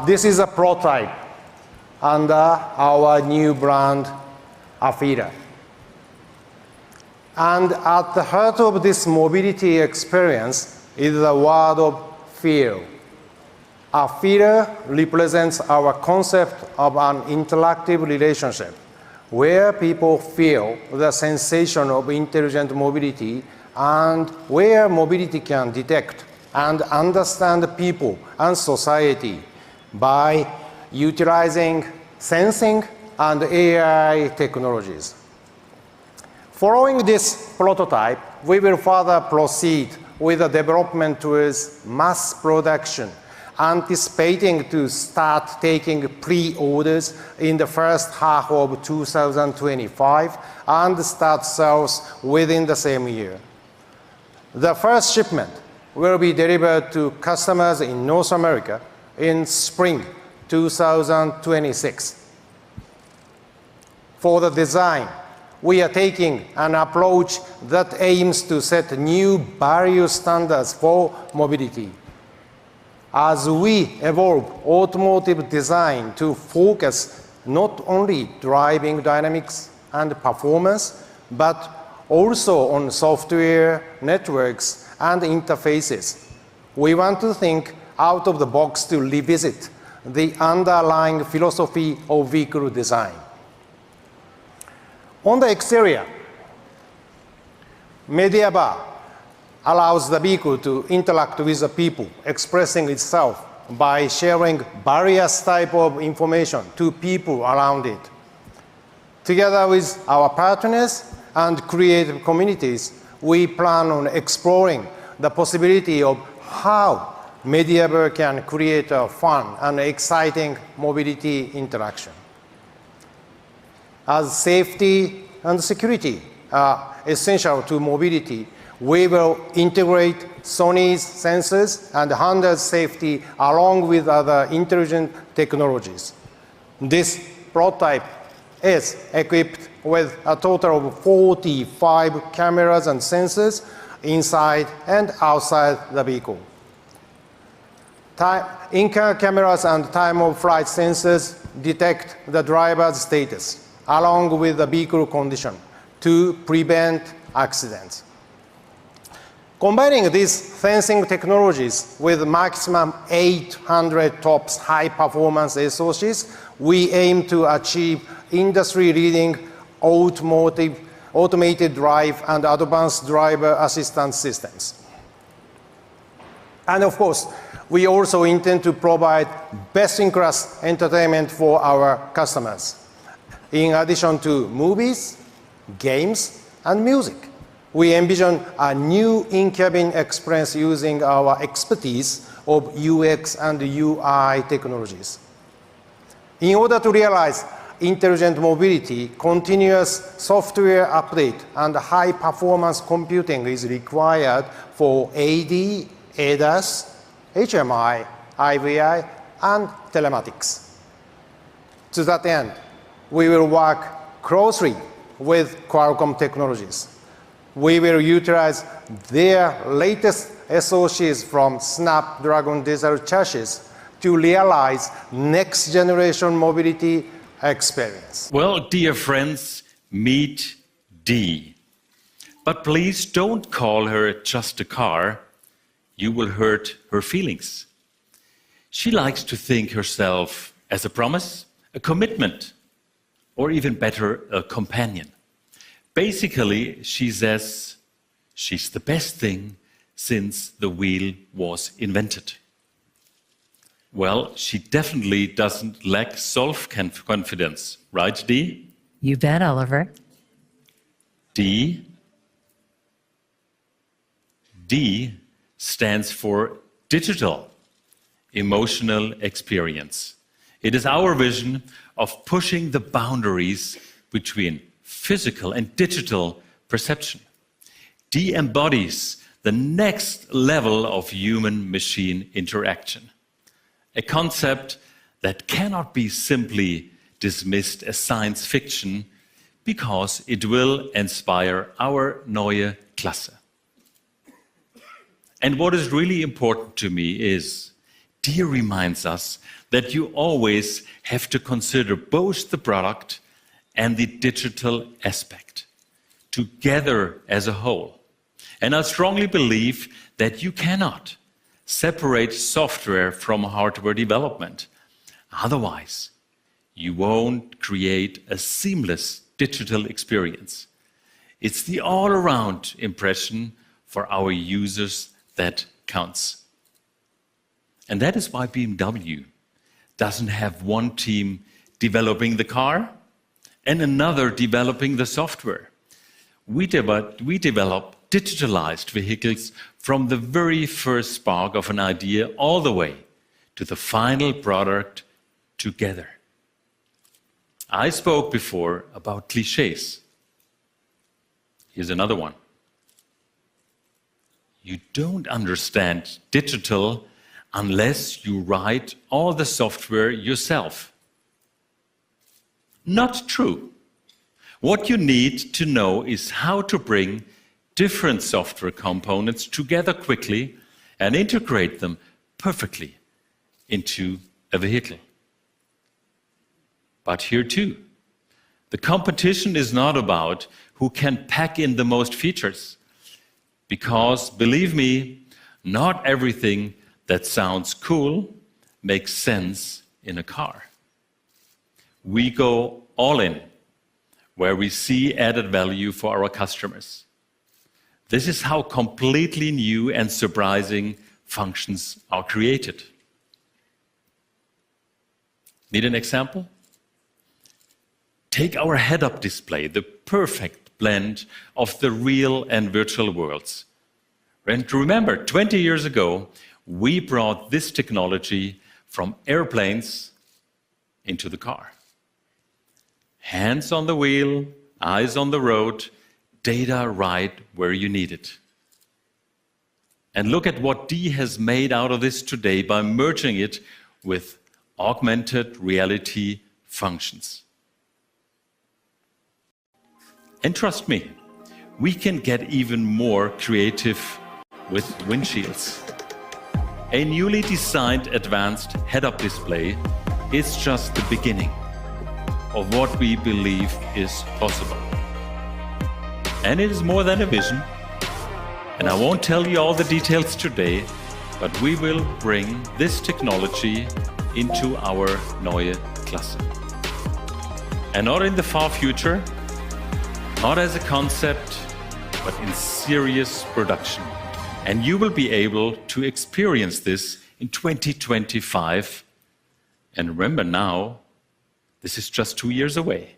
This is a prototype under our new brand, Afeela. And at the heart of this mobility experience is the word of feel. Afeela represents our concept of an interactive relationship where people feel the sensation of intelligent mobility and where mobility can detect and understand people and society by utilizing sensing and AI technologies. Following this prototype, we will further proceed with the development towards mass production, anticipating to start taking pre-orders in the first half of 2025 and start sales within the same year. The first shipment will be delivered to customers in North America in spring 2026. For the design, we are taking an approach that aims to set new value standards for mobility. As we evolve automotive design to focus not only driving dynamics and performance, but also on software, networks, and interfaces, we want to think out of the box to revisit the underlying philosophy of vehicle design. On the exterior, media bar allows the vehicle to interact with the people, expressing itself by sharing various types of information to people around it. Together with our partners and creative communities, we plan on exploring the possibility of how media can create a fun and exciting mobility interaction. As safety and security are essential to mobility, we will integrate Sony's sensors and handle safety along with other intelligent technologies. This prototype is equipped with a total of 45 cameras and sensors inside and outside the vehicle. In-car cameras and time-of-flight sensors detect the driver's status along with the vehicle condition to prevent accidents. Combining these sensing technologies with maximum 800 TOPS high-performance SoCs, we aim to achieve industry-leading automated drive and advanced driver assistance systems. And of course, we also intend to provide best-in-class entertainment for our customers, in addition to movies, games, and music. We envision a new in-cabin experience using our expertise of UX and UI technologies. In order to realize intelligent mobility, continuous software update and high-performance computing is required for AD, ADAS, HMI, IVI, and telematics. To that end, we will work closely with Qualcomm Technologies. We will utilize their latest SoCs from Snapdragon digital chassis to realize next-generation mobility experience. Well, dear friends, meet Dee. But please don't call her just a car. You will hurt her feelings. She likes to think herself as a promise, a commitment, or even better, a companion. Basically, she says she's the best thing since the wheel was invented. Well, she definitely doesn't lack self-confidence, right, Dee? You bet, Oliver. D. D stands for digital, emotional experience. It is our vision of pushing the boundaries between physical and digital perception. D embodies the next level of human-machine interaction, a concept that cannot be simply dismissed as science fiction because it will inspire our neue Klasse. And what is really important to me is Dee reminds us that you always have to consider both the product and the digital aspect together as a whole. And I strongly believe that you cannot separate software from hardware development. Otherwise, you won't create a seamless digital experience. It's the all-around impression for our users that counts. And that is why BMW doesn't have one team developing the car and another developing the software. We develop digitalized vehicles from the very first spark of an idea all the way to the final product together. I spoke before about cliches. Here's another one. You don't understand digital unless you write all the software yourself. Not true. What you need to know is how to bring different software components together quickly and integrate them perfectly into a vehicle. But here too, the competition is not about who can pack in the most features. Because, believe me, not everything that sounds cool makes sense in a car. We go all in where we see added value for our customers. This is how completely new and surprising functions are created. Need an example? Take our head-up display, the perfect blend of the real and virtual worlds. And remember, 20 years ago, we brought this technology from airplanes into the car. Hands on the wheel, eyes on the road, data right where you need it. And look at what Dee has made out of this today by merging it with augmented reality functions. And trust me, we can get even more creative with windshields. A newly designed advanced head-up display is just the beginning of what we believe is possible. And it is more than a vision. And I won't tell you all the details today, but we will bring this technology into our Neue Klasse. And not in the far future, not as a concept, but in serious production. And you will be able to experience this in 2025. And remember now, this is just 2 years away.